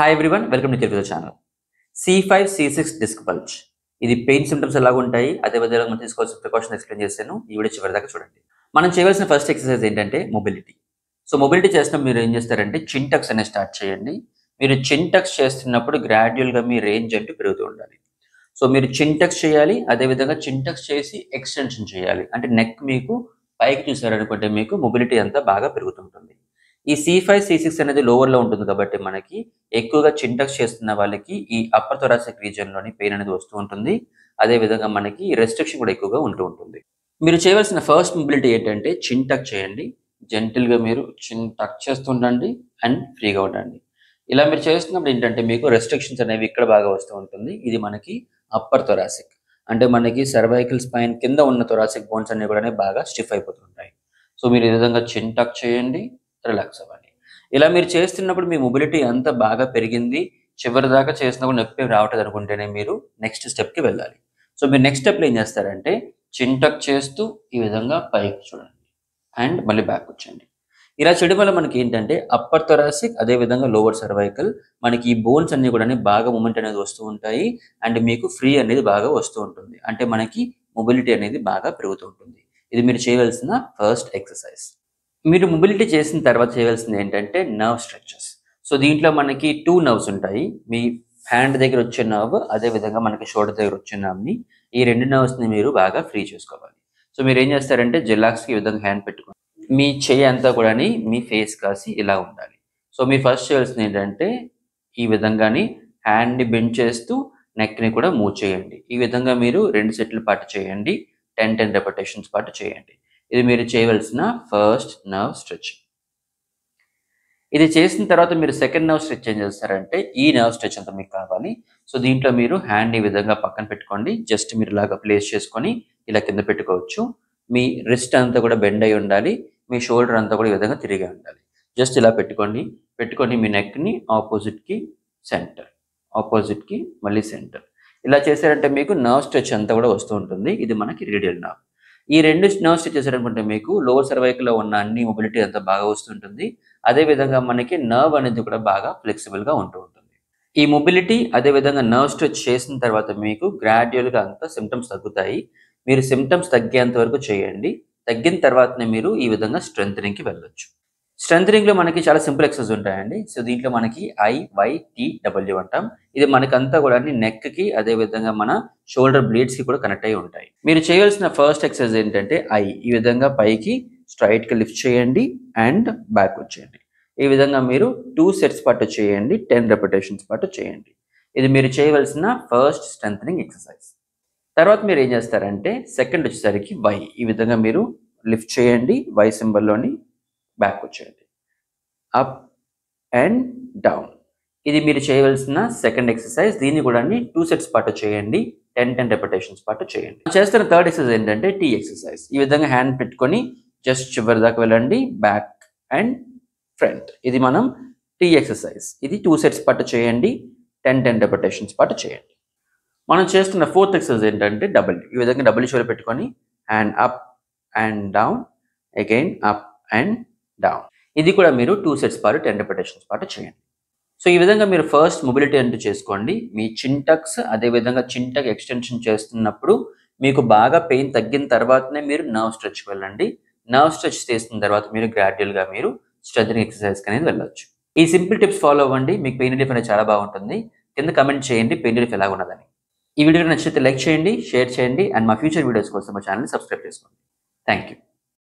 Hi everyone, welcome to Telugu channel. C5 C6 disc bulge ఇది pain symptoms ఎలాగ ఉంటాయి, అదేవిధంగా మనం తీసుకోవాల్సిన ప్రికాషన్ ఎక్స్ప్లెయిన్ చేశాను. ఈ వీడియో చివరి దాకా చూడండి. మనం చేయవలసిన ఫస్ట్ ఎక్సర్సైజ్ ఏంటంటే మొబిలిటీ. సో మొబిలిటీ చేసినప్పుడు మీరు ఏం చేస్తారంటే చిన్ టక్స్ అనేది స్టార్ట్ చేయండి. మీరు చిన్ టక్స్ చేస్తున్నప్పుడు గ్రాడ్యువల్గా మీ రేంజ్ అంటూ పెరుగుతూ ఉండాలి. సో మీరు చిన్ టక్స్ చేయాలి, అదేవిధంగా చిన్ టక్స్ చేసి ఎక్స్టెన్షన్ చేయాలి. అంటే నెక్ మీకు పైకి చూసారనుకుంటే మీకు మొబిలిటీ అంతా బాగా పెరుగుతుంటుంది. ఈ C5 C6 అనేది లోవర్లో ఉంటుంది కాబట్టి మనకి ఎక్కువగా చిన్ టక్స్ చేస్తున్న వాళ్ళకి ఈ అప్పర్ థొరాసిక్ రీజియన్లోని పెయిన్ అనేది వస్తూ ఉంటుంది. అదేవిధంగా మనకి రెస్ట్రిక్షన్ కూడా ఎక్కువగా ఉంటూ ఉంటుంది. మీరు చేయవలసిన ఫస్ట్ మొబిలిటీ ఏంటంటే చిన్ టక్ చేయండి. జెంటిల్గా మీరు చిన్ టక్ చేస్తుండండి అండ్ ఫ్రీగా ఉండండి. ఇలా మీరు చేస్తున్నప్పుడు ఏంటంటే మీకు రెస్ట్రిక్షన్స్ అనేవి ఇక్కడ బాగా వస్తూ ఉంటుంది. ఇది మనకి అప్పర్ థొరాసిక్, అంటే మనకి సర్వైకల్ స్పైన్ కింద ఉన్న థొరాసిక్ బోన్స్ అన్ని కూడా బాగా స్టిఫ్ అయిపోతుంటాయి. సో మీరు ఈ విధంగా చిన్ టక్ చేయండి, రిలాక్స్ అవ్వండి. ఇలా మీరు చేస్తున్నప్పుడు మీ మొబిలిటీ అంత బాగా పెరిగింది, చివరి దాకా చేసినప్పుడు నొప్పి రావట్లేదు అనుకుంటేనే మీరు నెక్స్ట్ స్టెప్కి వెళ్ళాలి. సో మీరు నెక్స్ట్ స్టెప్లో ఏం చేస్తారంటే చిన్ టక్ చేస్తూ ఈ విధంగా పైకి చూడండి అండ్ మళ్ళీ బ్యాక్ వచ్చండి. ఇలా చేయడం వల్ల మనకి ఏంటంటే అప్పర్ థొరాసిక్ అదేవిధంగా లోవర్ సర్వైకల్ మనకి ఈ బోన్స్ అన్ని కూడా బాగా మూమెంట్ అనేది వస్తూ ఉంటాయి అండ్ మీకు ఫ్రీ అనేది బాగా వస్తూ ఉంటుంది. అంటే మనకి మొబిలిటీ అనేది బాగా పెరుగుతూ ఉంటుంది. ఇది మీరు చేయవలసిన ఫస్ట్ ఎక్సర్సైజ్. మీరు మొబిలిటీ చేసిన తర్వాత చేయవలసింది ఏంటంటే నర్వ్ స్ట్రెచెస్. సో దీంట్లో మనకి 2 నర్వ్స్ ఉంటాయి. మీ హ్యాండ్ దగ్గర వచ్చే నర్వ్, అదేవిధంగా మనకి షోల్డర్ దగ్గర వచ్చే నర్వ్ని, ఈ 2 నర్వ్స్ని మీరు బాగా ఫ్రీ చేసుకోవాలి. సో మీరు ఏం చేస్తారంటే జెల్లాక్స్కి ఈ విధంగా హ్యాండ్ పెట్టుకోండి. మీ చెయ్యి అంతా కూడా మీ ఫేస్ కాసి ఇలా ఉండాలి. సో మీరు ఫస్ట్ చేయాల్సింది ఏంటంటే ఈ విధంగాని హ్యాండ్ని బెండ్ చేస్తూ నెక్ని కూడా మూవ్ చేయండి. ఈ విధంగా మీరు 2 సెట్ల పాటు చేయండి. 10 రెపిటేషన్స్ పాటు చేయండి. ఇది మీరు చేయవలసిన ఫస్ట్ నర్వ్ స్ట్రెచింగ్. ఇది చేసిన తర్వాత మీరు సెకండ్ నర్వ్ స్ట్రెచ్ ఏం చేస్తారంటే ఈ నర్వ్ స్ట్రెచ్ అంతా మీకు కావాలి. సో దీంట్లో మీరు హ్యాండ్ ఈ విధంగా పక్కన పెట్టుకోండి. జస్ట్ మీరు ఇలాగా ప్లేస్ చేసుకొని ఇలా కింద పెట్టుకోవచ్చు. మీ రిస్ట్ అంతా కూడా బెండ్ అయి ఉండాలి. మీ షోల్డర్ అంతా కూడా ఈ విధంగా తిరిగి ఉండాలి. జస్ట్ ఇలా పెట్టుకొని మీ నెక్ని ఆపోజిట్కి సెంటర్, ఆపోజిట్కి మళ్ళీ సెంటర్. ఇలా చేశారంటే మీకు నర్వ్ స్ట్రెచ్ అంతా కూడా వస్తూ ఉంటుంది. ఇది మనకి రేడియల్ నర్వ్. ఈ 2 నర్వ్ స్ట్రెచ్ చేశారనుకుంటే మీకు లోవర్ సర్వైకల్లో ఉన్న అన్ని మొబిలిటీ అంతా బాగా వస్తుంటుంది. అదేవిధంగా మనకి నర్వ్ అనేది కూడా బాగా ఫ్లెక్సిబుల్గా ఉంటూ ఉంటుంది. ఈ మొబిలిటీ అదేవిధంగా నర్వ్ స్ట్రెచ్ చేసిన తర్వాత మీకు గ్రాడ్యువల్గా అంతా సిమ్టమ్స్ తగ్గుతాయి. మీరు సిమ్టమ్స్ తగ్గేంత వరకు చేయండి. తగ్గిన తర్వాతనే మీరు ఈ విధంగా స్ట్రెంథనింగ్కి వెళ్ళొచ్చు. స్ట్రెంథనింగ్లో మనకి చాలా సింపుల్ ఎక్సర్సైజ్ ఉంటాయండి. సో దీంట్లో మనకి IYTW అంటాం. ఇది మనకంతా కూడా నెక్కి అదేవిధంగా మన షోల్డర్ బ్లేడ్స్కి కూడా కనెక్ట్ అయి ఉంటాయి. మీరు చేయవలసిన ఫస్ట్ ఎక్సర్సైజ్ ఏంటంటే ఈ విధంగా పైకి స్ట్రైట్గా లిఫ్ట్ చేయండి అండ్ బ్యాక్ వచ్చేయండి. ఈ విధంగా మీరు 2 సెట్స్ పాటు చేయండి. 10 రెపిటేషన్స్ పాటు చేయండి. ఇది మీరు చేయవలసిన ఫస్ట్ స్ట్రెంథనింగ్ ఎక్సర్సైజ్. తర్వాత మీరు ఏం చేస్తారంటే సెకండ్ వచ్చేసరికి ఈ విధంగా మీరు లిఫ్ట్ చేయండి. సింబల్లోని బ్యాక్ వచ్చేయండి. Up and down. ఇది మీరు చేయవలసిన సెకండ్ ఎక్సర్సైజ్. దీన్ని కూడా 2 సెట్స్ పాటు చేయండి. 10 రెపిటేషన్స్ పాటు చేయండి. చేస్తున్న థర్డ్ ఎక్సర్సైజ్ ఏంటంటే టీ ఎక్సర్సైజ్. ఈ విధంగా హ్యాండ్ పెట్టుకొని జస్ట్ చివరి దాకా వెళ్ళండి, బ్యాక్ అండ్ ఫ్రంట్. ఇది మనం టీ ఎక్సర్సైజ్. ఇది 2 సెట్స్ పాటు చేయండి. 10 రెపిటేషన్స్ పాటు చేయండి. మనం చేస్తున్న ఫోర్త్ ఎక్సర్సైజ్ ఏంటంటే డబుల్. ఈ విధంగా డబుల్ షోల్డర్ పెట్టుకొని hand up and down, again up and down. ఇది కూడా మీరు 2 సెట్స్ పాటు 10 రెపిటేషన్స్ పాటు చేయండి. సో ఈ విధంగా మీరు ఫస్ట్ మొబిలిటీ అంటూ చేసుకోండి. మీ చిన్ టక్స్ అదేవిధంగా చిన్ టక్ ఎక్స్టెన్షన్ చేస్తున్నప్పుడు మీకు బాగా పెయిన్ తగ్గిన తర్వాతనే మీరు నర్వ్ స్ట్రెచ్కి వెళ్ళండి. నర్వ్ స్ట్రెచ్ చేసిన తర్వాత మీరు గ్రాడ్యువల్గా మీరు స్ట్రెంథనింగ్ ఎక్సర్సైజ్కి అనేది వెళ్ళొచ్చు. ఈ సింపుల్ టిప్స్ ఫాలో అవ్వండి. మీకు పెయిన్ రిలీఫ్ అనేది చాలా బాగుంటుంది. కింద కమెంట్ చేయండి పెయిన్ రిలీఫ్ ఎలా ఉన్నదని. ఈ వీడియో నచ్చితే లైక్ చేయండి, షేర్ చేయండి అండ్ మా ఫ్యూచర్ వీడియోస్ కోసం మా ఛానల్ని సబ్స్క్రైబ్ చేసుకోండి. Thank you.